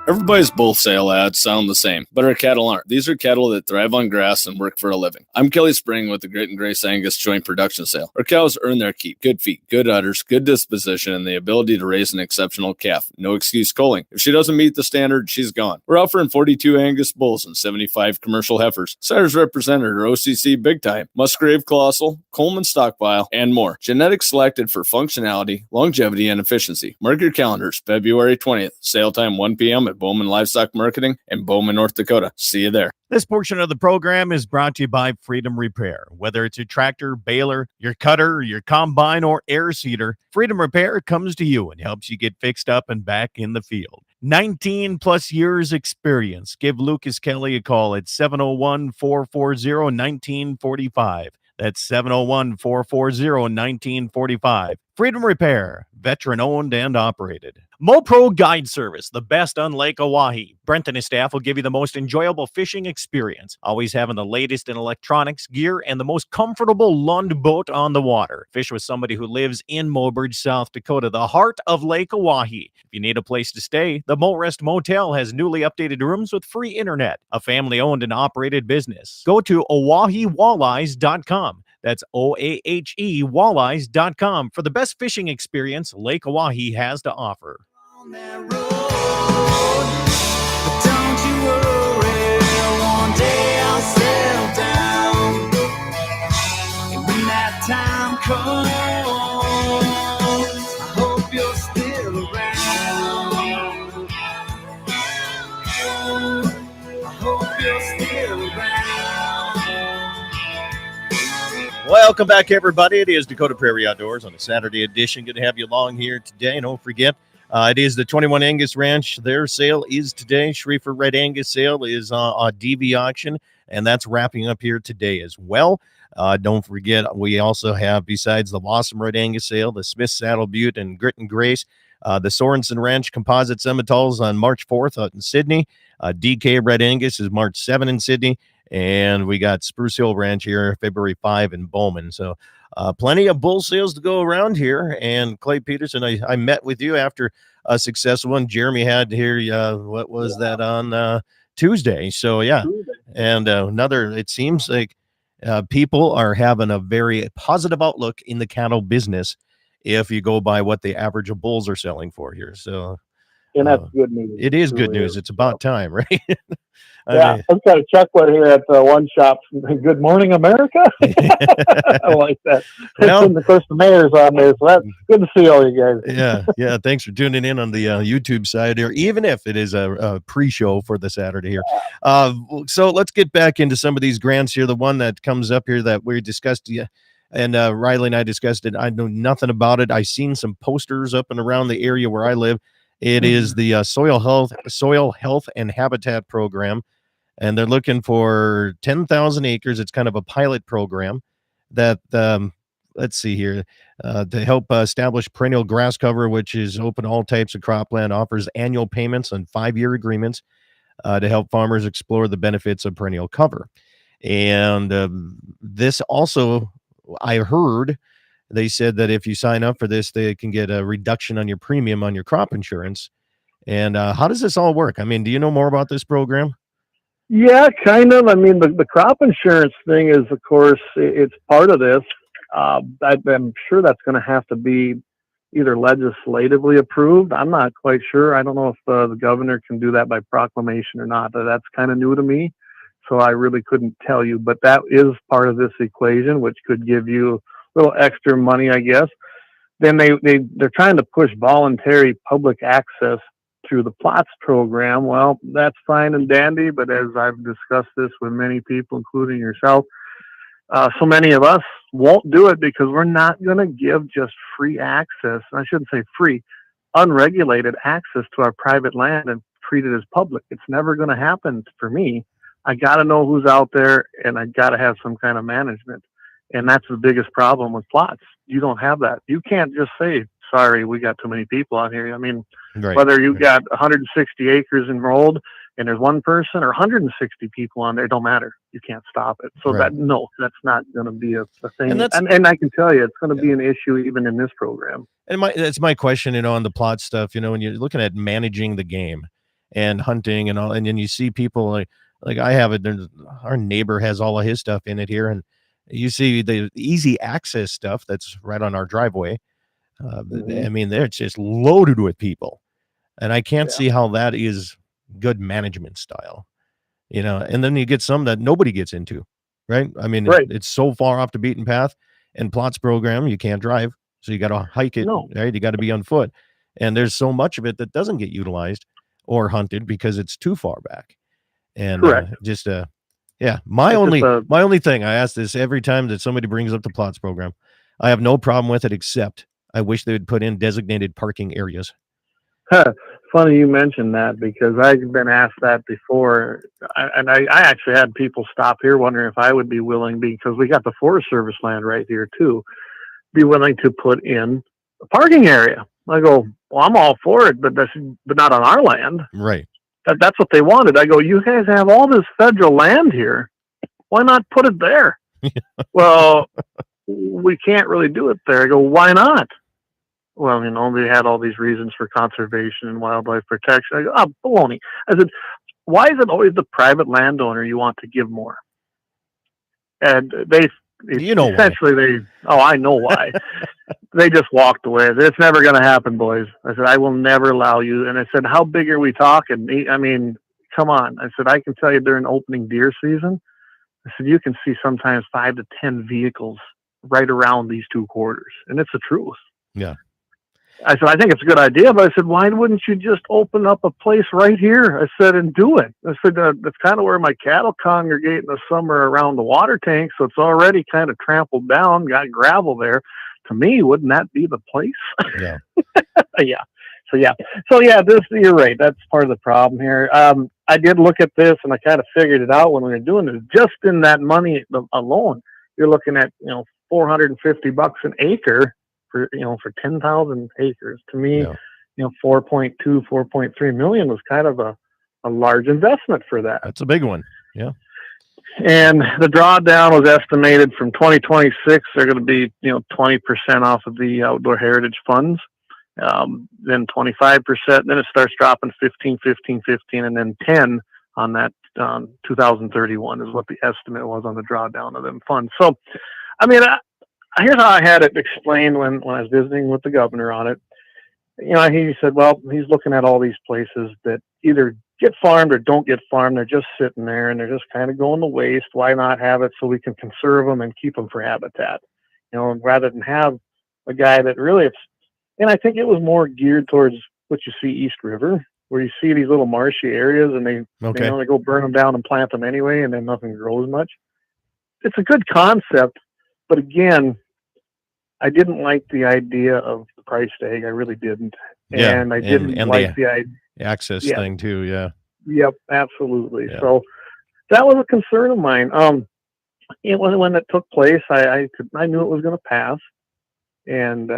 Everybody's bull sale ads sound the same, but our cattle aren't. These are cattle that thrive on grass and work for a living. I'm Kelly Spring with the Grit and Grace Angus Joint Production Sale. Our cows earn their keep. Good feet, good udders, good disposition, and the ability to raise an exceptional calf. No excuse culling. If she doesn't meet the standard, she's gone. We're offering 42 Angus bulls and 75 commercial heifers. Sires represented are OCC Big Time, Musgrave Colossal, Coleman Stockpile, and more. Genetics selected for functionality, longevity, and efficiency. Mark your calendars, February 20th. Sale time 1 p.m. at Bowman Livestock Marketing in Bowman, North Dakota. See you there. This portion of the program is brought to you by Freedom Repair. Whether it's your tractor, baler, your cutter, your combine, or air seeder, Freedom Repair comes to you and helps you get fixed up and back in the field. 19 plus years experience. Give Lucas Kelly a call at 701-440-1945. That's 701-440-1945. Freedom Repair, veteran owned and operated. MoPro Guide Service, the best on Lake Oahe. Brent and his staff will give you the most enjoyable fishing experience, always having the latest in electronics, gear, and the most comfortable Lund boat on the water. Fish with somebody who lives in Mobridge, South Dakota, the heart of Lake Oahe. If you need a place to stay, the Morest Motel has newly updated rooms with free internet, a family-owned and operated business. Go to OaheWalleyes.com. That's OAHE Walleyes.com for the best fishing experience Lake Oahe has to offer. On that road, but don't you worry, one day I'll settle down. And when that time comes, I hope you're still around. I hope you're still around. Welcome back, everybody. It is Dakota Prairie Outdoors on a Saturday edition. Good to have you along here today. And don't forget, it is the 21 Angus Ranch. Their sale is today. Schrieffer Red Angus sale is on DV Auction, and that's wrapping up here today as well. Don't forget, we also have, besides the Wassum Red Angus sale, the Smith Saddle Butte and Grit and Grace, the Sorensen Ranch Composite Simmentals on March 4th out in Sydney. DK Red Angus is March 7 in Sydney. And we got Spruce Hill Ranch here, February 5 in Bowman. So plenty of bull sales to go around here. And Clay Peterson, I met with you after a successful one. Jeremy had here, what was that, on Tuesday. So, yeah. And it seems like people are having a very positive outlook in the cattle business if you go by what the average of bulls are selling for here. So, And that's good news. it is good news. It's about time, right? Yeah, I've got a chuckler here at one shop. Good morning, America. I like that. Well, And of course, the mayor's on there, so that's good to see all you guys. yeah. Thanks for tuning in on the YouTube side here, even if it is a pre-show for the Saturday here. So let's get back into some of these grants here. The one that comes up here that we discussed, and Riley and I discussed it. I know nothing about it. I seen some posters up and around the area where I live. It is the Soil Health and Habitat Program, and they're looking for 10,000 acres. It's kind of a pilot program that, let's see here, to help establish perennial grass cover, which is open to all types of cropland, offers annual payments on 5-year agreements to help farmers explore the benefits of perennial cover. And this also, I heard, they said that if you sign up for this, they can get a reduction on your premium on your crop insurance And how does this all work? I mean, do you know more about this program? Yeah, kind of. I mean, the crop insurance thing is, of course, it's part of this. I'm sure that's going to have to be either legislatively approved. I'm not quite sure. I don't know if the governor can do that by proclamation or not. That's kind of new to me, so I really couldn't tell you. But that is part of this equation, which could give you a little extra money, I guess. Then they're trying to push voluntary public access through the PLOTS program. Well, that's fine and dandy, but as I've discussed this with many people, including yourself, so many of us won't do it because we're not going to give just free access. I shouldn't say free, unregulated access to our private land and treat it as public. It's never going to happen for me. I got to know who's out there, and I got to have some kind of management. And that's the biggest problem with plots. You don't have that. You can't just say, sorry, we got too many people out here. I mean, Right. whether you got 160 acres enrolled and there's one person or 160 people on there, it don't matter. You can't stop it. So Right. that's not going to be a thing. And that's- And I can tell you, it's going to be an issue even in this program. And that's my question, on the plot stuff, when you're looking at managing the game and hunting and all, and then you see people like I have it, our neighbor has all of his stuff in it here, and you see the easy access stuff that's right on our driveway. I mean, it's just loaded with people, and I can't see how that is good management style, and then you get some that nobody gets into, right? I mean, Right. it's so far off the beaten path, and plots program, you can't drive. So you got to hike it, No. right? You got to be on foot. And there's so much of it that doesn't get utilized or hunted because it's too far back. And Correct. my It's only just my only thing, I ask this every time that somebody brings up the plots program. I have no problem with it, except I wish they would put in designated parking areas. Funny you mentioned that because I've been asked that before. I actually had people stop here wondering if I would be willing, because we got the Forest Service land right here too, be willing to put in a parking area. I go, well, I'm all for it, but not on our land. Right. That's what they wanted. I go, you guys have all this federal land here. Why not put it there? Well, we can't really do it there. I go, why not? Well, they had all these reasons for conservation and wildlife protection. I go, oh, baloney. I said, why is it always the private landowner you want to give more? And essentially I know why. They just walked away. It's never going to happen, boys. I said, I will never allow you. And I said, how big are we talking? I mean, come on. I said, I can tell you during opening deer season, I said, you can see sometimes 5 to 10 vehicles right around these two quarters. And it's the truth. Yeah. I said, I think it's a good idea, but I said, why wouldn't you just open up a place right here? I said, and do it. I said, that's kind of where my cattle congregate in the summer around the water tank. So it's already kind of trampled down, got gravel there. To me, wouldn't that be the place? Yeah. Yeah. So you're right. That's part of the problem here. I did look at this and I kind of figured it out when we were doing it. Just in that money alone, you're looking at, $450 an acre for 10,000 acres. To me, 4.2, 4.3 million was kind of a large investment for that. That's a big one. Yeah. And the drawdown was estimated from 2026. They're going to be, 20% off of the outdoor heritage funds. Then 25%, then it starts dropping 15, and then 10 on that 2031 is what the estimate was on the drawdown of them funds. So, I mean, here's how I had it explained when I was visiting with the governor on it. He said, well, he's looking at all these places that either get farmed or don't get farmed. They're just sitting there and they're just kind of going to waste. Why not have it so we can conserve them and keep them for habitat? Rather than have a guy that really, and I think it was more geared towards what you see East River, where you see these little marshy areas and they go burn them down and plant them anyway, and then nothing grows much. It's a good concept, but again, I didn't like the idea of the price tag. I really didn't. Yeah. And I didn't like the idea. Access thing too. Yeah. Yep, absolutely. Yeah. So that was a concern of mine. When it took place, I knew it was going to pass, and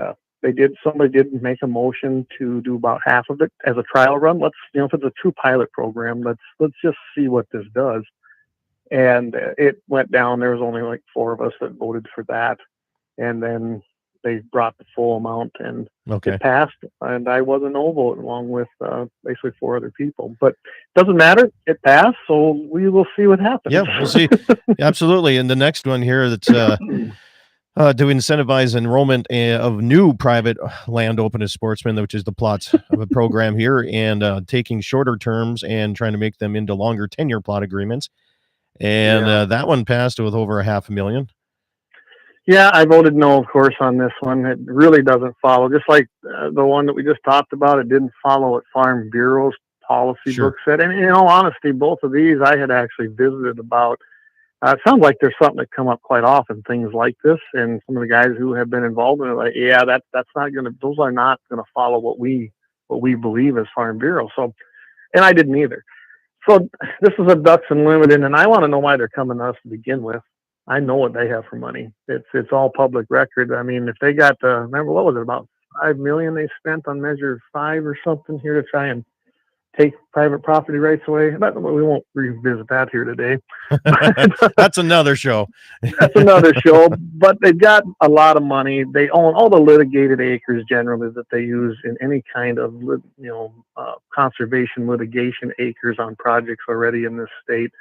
somebody did make a motion to do about half of it as a trial run. Let's, if it's a true pilot program, let's just see what this does. And it went down. There was only like 4 of us that voted for that. And then they brought the full amount, and Okay. it passed. And I was a no vote along with basically 4 other people. But it doesn't matter. It passed, so we will see what happens. Yeah, we'll see. Absolutely. And the next one here that's to incentivize enrollment of new private land open to sportsmen, which is the plots of a program here, and taking shorter terms and trying to make them into longer tenure plot agreements. And that one passed with over $500,000. Yeah, I voted no, of course, on this one. It really doesn't follow. Just like the one that we just talked about, it didn't follow what Farm Bureau's policy Sure. book said. And in all honesty, both of these I had actually visited about. It sounds like there's something that come up quite often, things like this. And some of the guys who have been involved in it, like, yeah, that's not going to. Those are not going to follow what we believe as Farm Bureau. So, and I didn't either. So this is a Ducks Unlimited, and I want to know why they're coming to us to begin with. I know what they have for money. It's all public record. I mean, if they got remember, what was it, about $5 million they spent on Measure 5 or something here to try and take private property rights away. But we won't revisit that here today. That's another show. That's another show. But they've got a lot of money. They own all the litigated acres generally that they use in any kind of conservation litigation acres on projects already in this state.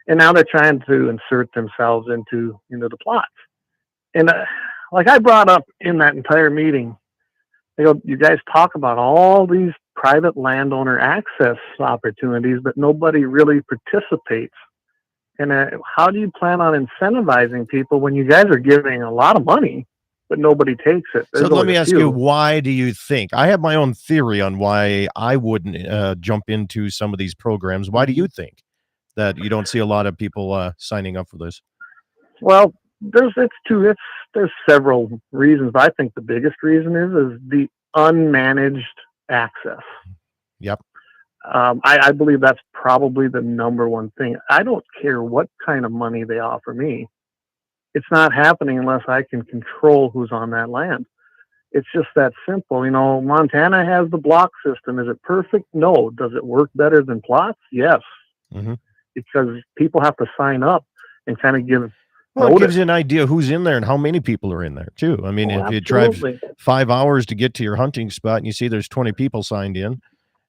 And now they're trying to insert themselves into the plots. And like I brought up in that entire meeting, you guys talk about all these private landowner access opportunities, but nobody really participates. And how do you plan on incentivizing people when you guys are giving a lot of money, but nobody takes it? So let me ask you, why do you think? I have my own theory on why I wouldn't jump into some of these programs. Why do you think that you don't see a lot of people signing up for this? Well, there's several reasons, but I think the biggest reason is the unmanaged access. Yep. I believe that's probably the number one thing. I don't care what kind of money they offer me. It's not happening unless I can control who's on that land. It's just that simple. Montana has the block system. Is it perfect? No. Does it work better than plots? Yes. Mm-hmm. Because people have to sign up and kind of give. Well, it gives you an idea who's in there and how many people are in there too. I mean, if you drive 5 hours to get to your hunting spot and you see there's 20 people signed in,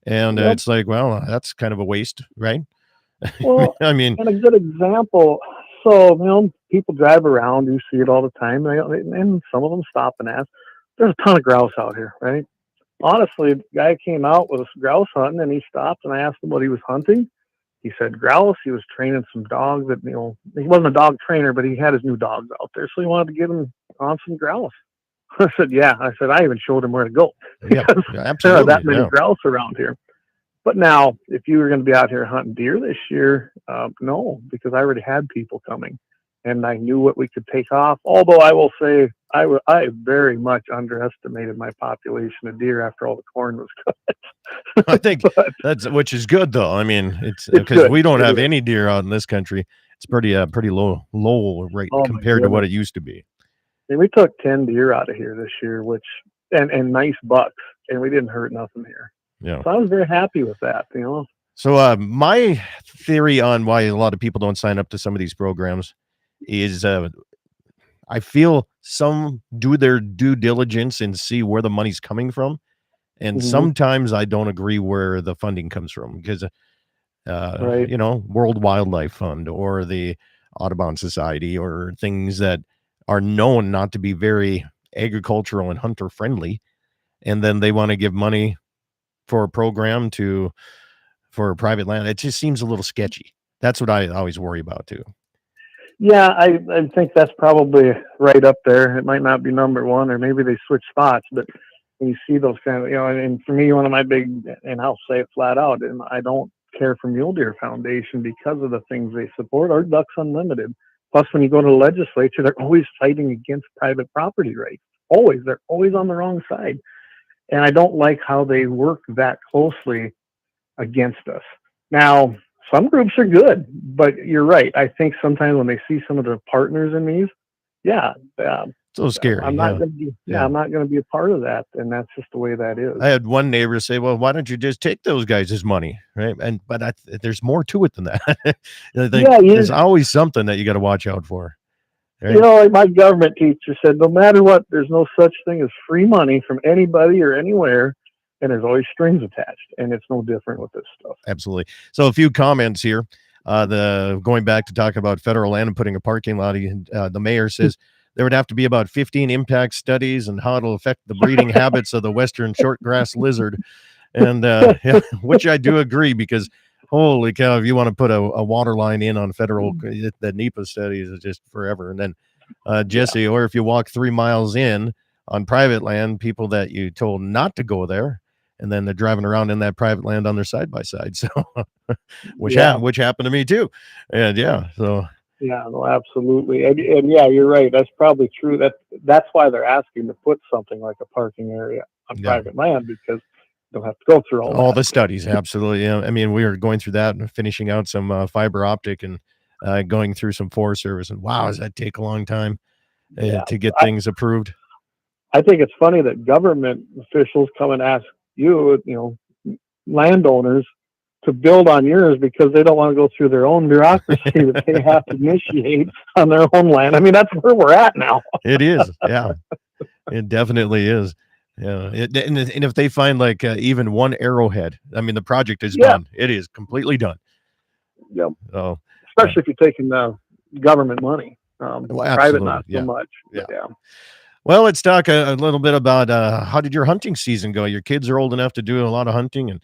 and it's like, well, that's kind of a waste, right? Well, I mean, and a good example. So, people drive around, you see it all the time, and some of them stop and ask. There's a ton of grouse out here, right? Honestly, the guy came out with grouse hunting, and he stopped, and I asked him what he was hunting. He said grouse. He was training some dogs that, he wasn't a dog trainer, but he had his new dogs out there. So he wanted to get them on some grouse. I said, yeah. I said, I even showed him where to go. Yeah, absolutely. There are that many grouse around here. But now, if you were going to be out here hunting deer this year, no, because I already had people coming and I knew what we could take off. Although I will say I very much underestimated my population of deer after all the corn was cut. I think which is good though. I mean, it's because we don't have any deer out in this country. It's pretty low rate compared to what it used to be. And we took 10 deer out of here this year, and nice bucks, and we didn't hurt nothing here. Yeah. So I was very happy with that, So my theory on why a lot of people don't sign up to some of these programs is I feel some do their due diligence and see where the money's coming from. And sometimes I don't agree where the funding comes from because, World Wildlife Fund or the Audubon Society or things that are known not to be very agricultural and hunter friendly. And then they want to give money for a program for private land. It just seems a little sketchy. That's what I always worry about too. Yeah, I think that's probably right up there. It might not be number one, or maybe they switch spots, but when you see those kind of, and for me, one of my big, and I'll say it flat out, and I don't care for Mule Deer Foundation because of the things they support, or Ducks Unlimited. Plus, when you go to the legislature, they're always fighting against private property rights. Always. They're always on the wrong side. And I don't like how they work that closely against us. Now, some groups are good, but you're right. I think sometimes when they see some of the partners in these, so scary. I'm not going to be. I'm not going to be a part of that, and that's just the way that is. I had one neighbor say, "Well, why don't you just take those guys' money?" Right? There's more to it than that. There's always something that you got to watch out for. Right? You know, like my government teacher said, no matter what, there's no such thing as free money from anybody or anywhere, and there's always strings attached, and it's no different with this stuff. Absolutely. So a few comments here. The going back to talk about federal land and putting a parking lot in, the mayor says there would have to be about 15 impact studies and how it'll affect the breeding habits of the western shortgrass lizard. And yeah, which I do agree, because holy cow, if you want to put a water line in on federal, the NEPA studies is just forever. And then Jesse, or if you walk 3 miles in on private land, people that you told not to go there, and then they're driving around in that private land on their side by side. So which happened to me too. And yeah, so Yeah, no, absolutely. And yeah, you're right. That's probably true. That's why they're asking to put something like a parking area on private land, because they'll have to go through all the studies. Absolutely. Yeah. I mean, we were going through that and finishing out some fiber optic and going through some Forest Service, and wow, does that take a long time to get things approved? I think it's funny that government officials come and ask you, landowners, to build on yours because they don't want to go through their own bureaucracy that they have to initiate on their own land. I mean, that's where we're at now. It is. Yeah, it definitely is. Yeah. And if they find like even one arrowhead, I mean, the project is done. It is completely done. Yep. Oh, especially if you're taking government money. Private, not so much. Yeah. Well, let's talk a little bit about how did your hunting season go? Your kids are old enough to do a lot of hunting, and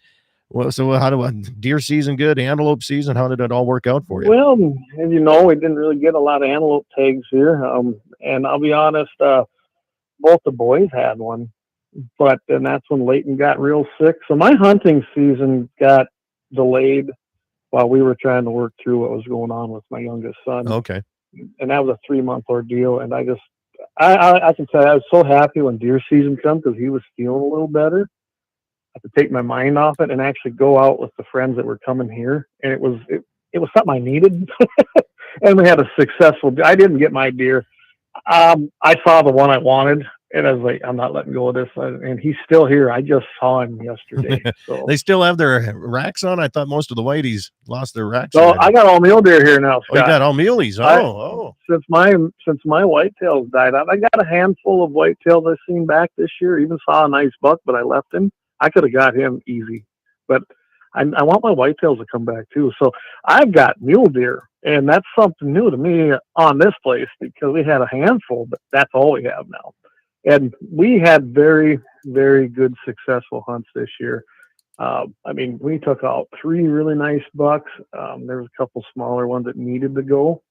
so how deer season good, antelope season? How did it all work out for you? Well, as you know, we didn't really get a lot of antelope tags here, and I'll be honest, both the boys had one, but then that's when Leighton got real sick. So my hunting season got delayed while we were trying to work through what was going on with my youngest son. Okay, and that was a 3-month ordeal, and I can tell you, I was so happy when deer season come because he was feeling a little better. I could take my mind off it and actually go out with the friends that were coming here, and it was something I needed. And we had a successful. I didn't get my deer. I saw the one I wanted, and I was like, I'm not letting go of this. And he's still here. I just saw him yesterday. So they still have their racks on. I thought most of the whiteys lost their racks. So I got all mule deer here now, Scott. Oh, you got all muleys. Since my whitetails died out, I got a handful of whitetails I've seen back this year. Even saw a nice buck, but I left him. I could have got him easy, but I want my whitetails to come back too. So I've got mule deer, and that's something new to me on this place because we had a handful, but that's all we have now. And we had very, very good successful hunts this year. I mean, we took out 3 really nice bucks. There was a couple smaller ones that needed to go.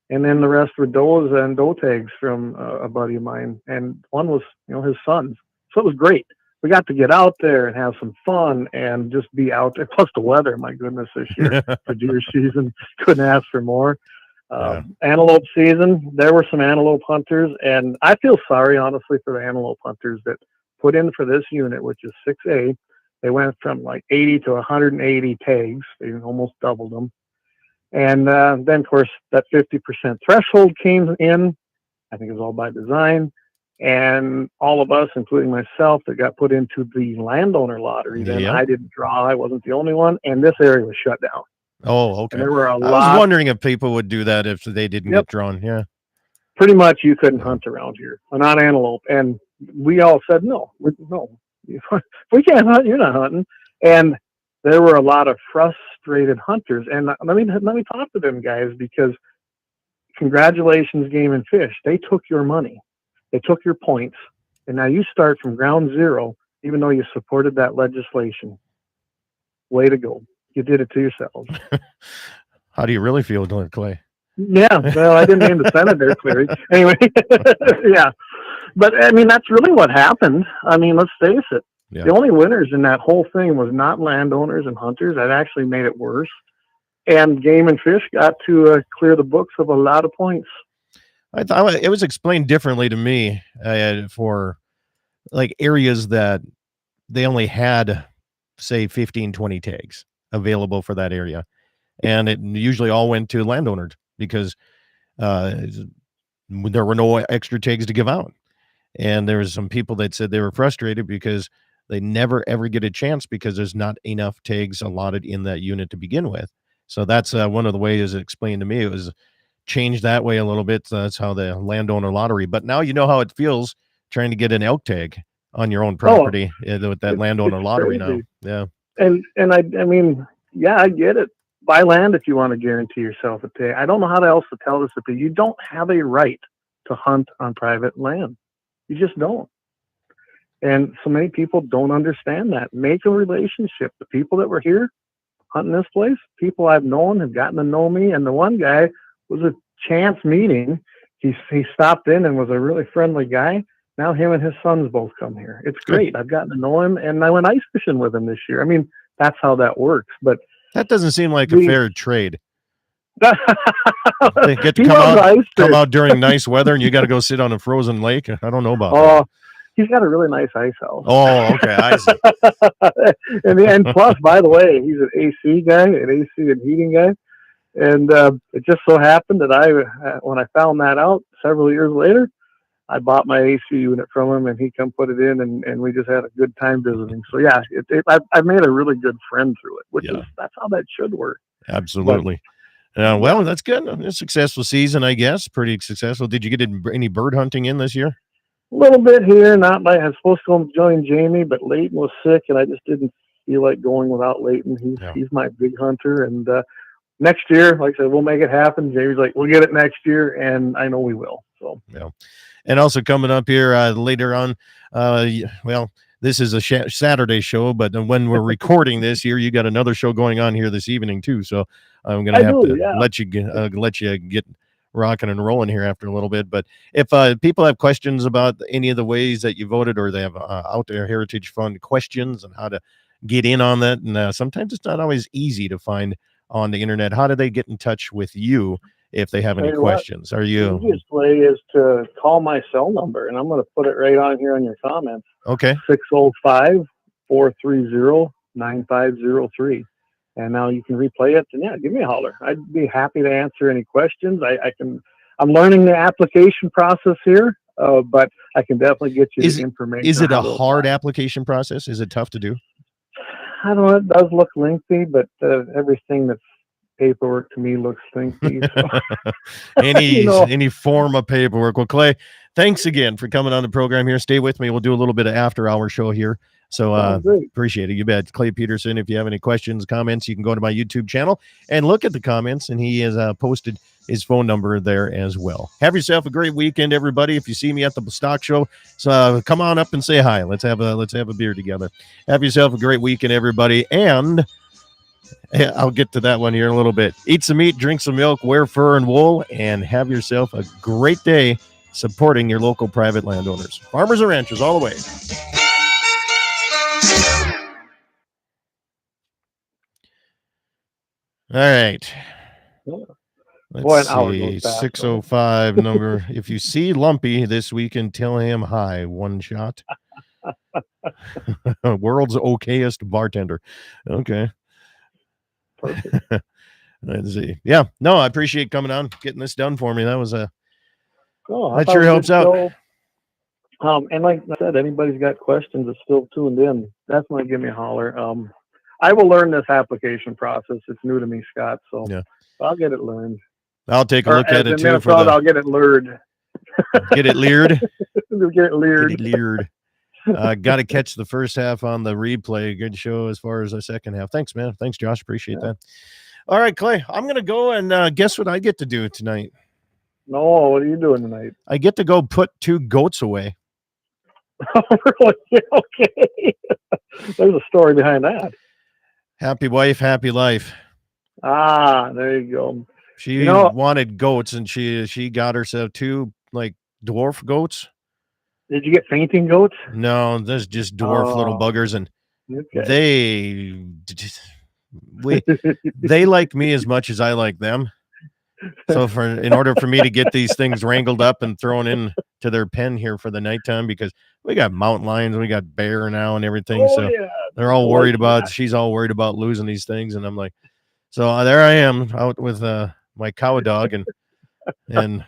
And then the rest were does and doe tags from a buddy of mine. And one was, his son's. So it was great. We got to get out there and have some fun and just be out there. Plus the weather, my goodness, this year for deer season, couldn't ask for more. Antelope season, there were some antelope hunters, and I feel sorry, honestly, for the antelope hunters that put in for this unit, which is 6A. They went from like 80 to 180 tags. They almost doubled them. And then, of course, that 50% threshold came in. I think it was all by design. And all of us, including myself, that got put into the landowner lottery. Then I didn't draw. I wasn't the only one. And this area was shut down. Oh, okay. And there were I was wondering if people would do that if they didn't get drawn. Yeah. Pretty much you couldn't hunt around here. Not antelope. And we all said, no. If we can't hunt, you're not hunting. And there were a lot of frustrated hunters. And let me talk to them guys, because congratulations, Game and Fish. They took your money. They took your points. And now you start from ground zero, even though you supported that legislation. Way to go. You did it to yourselves. How do you really feel, Clay? Yeah, well, I didn't mean to send it there, Cleary. Anyway, yeah. But, I mean, that's really what happened. I mean, let's face it. Yeah. The only winners in that whole thing was not landowners and hunters. That actually made it worse. And Game and Fish got to clear the books of a lot of points. I thought it was explained differently to me for like areas that they only had, say, 15, 20 tags available for that area. And it usually all went to landowners because there were no extra tags to give out. And there was some people that said they were frustrated because they never, ever get a chance because there's not enough tags allotted in that unit to begin with. So that's one of the ways it explained to me. It was changed that way a little bit. So that's how the landowner lottery. But now you know how it feels trying to get an elk tag on your own property with that landowner lottery crazy. now. Yeah. And I mean, yeah, I get it. Buy land if you want to guarantee yourself a tag. I don't know how else to tell this to people. You don't have a right to hunt on private land. You just don't. And so many people don't understand that. Make a relationship. The people that were here hunting this place, people I've known have gotten to know me. And the one guy was a chance meeting. He stopped in and was a really friendly guy. Now him and his sons both come here. It's great. I've gotten to know him, and I went ice fishing with him this year. I mean, that's how that works. But that doesn't seem like a fair trade. They get to come out during nice weather, and you got to go sit on a frozen lake. I don't know about that. He's got a really nice ice house. Oh, okay. I see. and plus, by the way, he's an AC guy, an AC and heating guy. And it just so happened that when I found that out several years later, I bought my AC unit from him, and he come put it in, and we just had a good time visiting. So yeah, I made a really good friend through it, which is that's how that should work. Absolutely. Well, that's good. A successful season, I guess. Pretty successful. Did you get any bird hunting in this year? A little bit here, not like I was supposed to go join Jamie, but Leighton was sick, and I just didn't feel like going without Leighton. He's my big hunter, and next year, like I said, we'll make it happen. Jamie's like, we'll get it next year, and I know we will. So yeah. And also coming up here later on, well, this is a Saturday show, but when we're recording this here, you got another show going on here this evening too. So I'm going to have to let you get rocking and rolling here after a little bit. But if people have questions about any of the ways that you voted, or they have Out There Heritage Fund questions and how to get in on that, and sometimes it's not always easy to find on the internet, how do they get in touch with you if they have any questions? Are you? The easiest way is to call my cell number, and I'm going to put it right on here on your comments. Okay. 605-430-9503. And now you can replay it, and give me a holler. I'd be happy to answer any questions. I'm learning the application process here, but I can definitely get you the information. Is it a hard application process? Is it tough to do? I don't know. It does look lengthy, but everything that's paperwork to me looks lengthy. So. Any form of paperwork. Well, Clay, thanks again for coming on the program here. Stay with me. We'll do a little bit of after-hour show here. So appreciate it. You bet. Clay Peterson, if you have any questions, comments, you can go to my YouTube channel and look at the comments, and he has posted his phone number there as well. Have yourself a great weekend, everybody. If you see me at the stock show, so come on up and say hi. Let's have a beer together. Have yourself a great weekend, everybody. And I'll get to that one here in a little bit. Eat some meat, drink some milk, wear fur and wool, and have yourself a great day supporting your local private landowners. Farmers and ranchers all the way. All right. Let's see. 605 number. If you see Lumpy this weekend, tell him hi. One shot. World's okayest bartender. Okay. Perfect. Let's see. Yeah. No, I appreciate coming on, getting this done for me. That was that sure helps out. And like I said, anybody's got questions that's still tuned in, definitely give me a holler. I will learn this application process. It's new to me, Scott. So I'll get it learned. I'll take a look at it too. I'll get it lured. Get it leered? Get it leered. Get it leered. Got to catch the first half on the replay. Good show as far as the second half. Thanks, man. Thanks, Josh. Appreciate that. All right, Clay, I'm going to go and guess what I get to do tonight? No, what are you doing tonight? I get to go put 2 goats away. Really? Okay. There's a story behind that. Happy wife, happy life. Ah, there you go. She wanted goats, and she got herself 2 like dwarf goats. Did you get fainting goats? No, there's just dwarf little buggers, and they like me as much as I like them. So in order for me to get these things wrangled up and thrown in to their pen here for the nighttime, because we got mountain lions, we got bear now and everything. They're all worried about, she's all worried about losing these things. And I'm like, so there I am out with my cow dog, and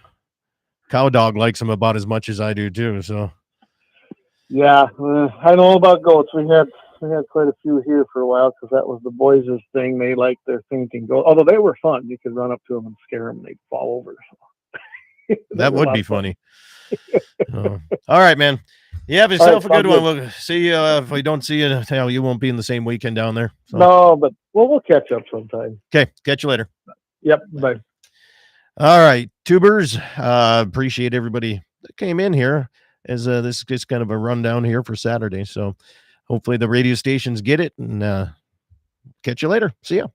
cow dog likes them about as much as I do too. So I know about goats. We had We had quite a few here for a while because that was the boys' thing. They liked their thinking go. Although they were fun, you could run up to them and scare them, and they'd fall over. That would be funny. Oh. All right, man. You have yourself a good one. We'll see you. If we don't see you, you won't be in the same weekend down there. So. No, but we'll catch up sometime. Okay, catch you later. Yep, bye. All right, tubers. Appreciate everybody that came in here. As this is just kind of a rundown here for Saturday. So hopefully the radio stations get it, and catch you later. See ya.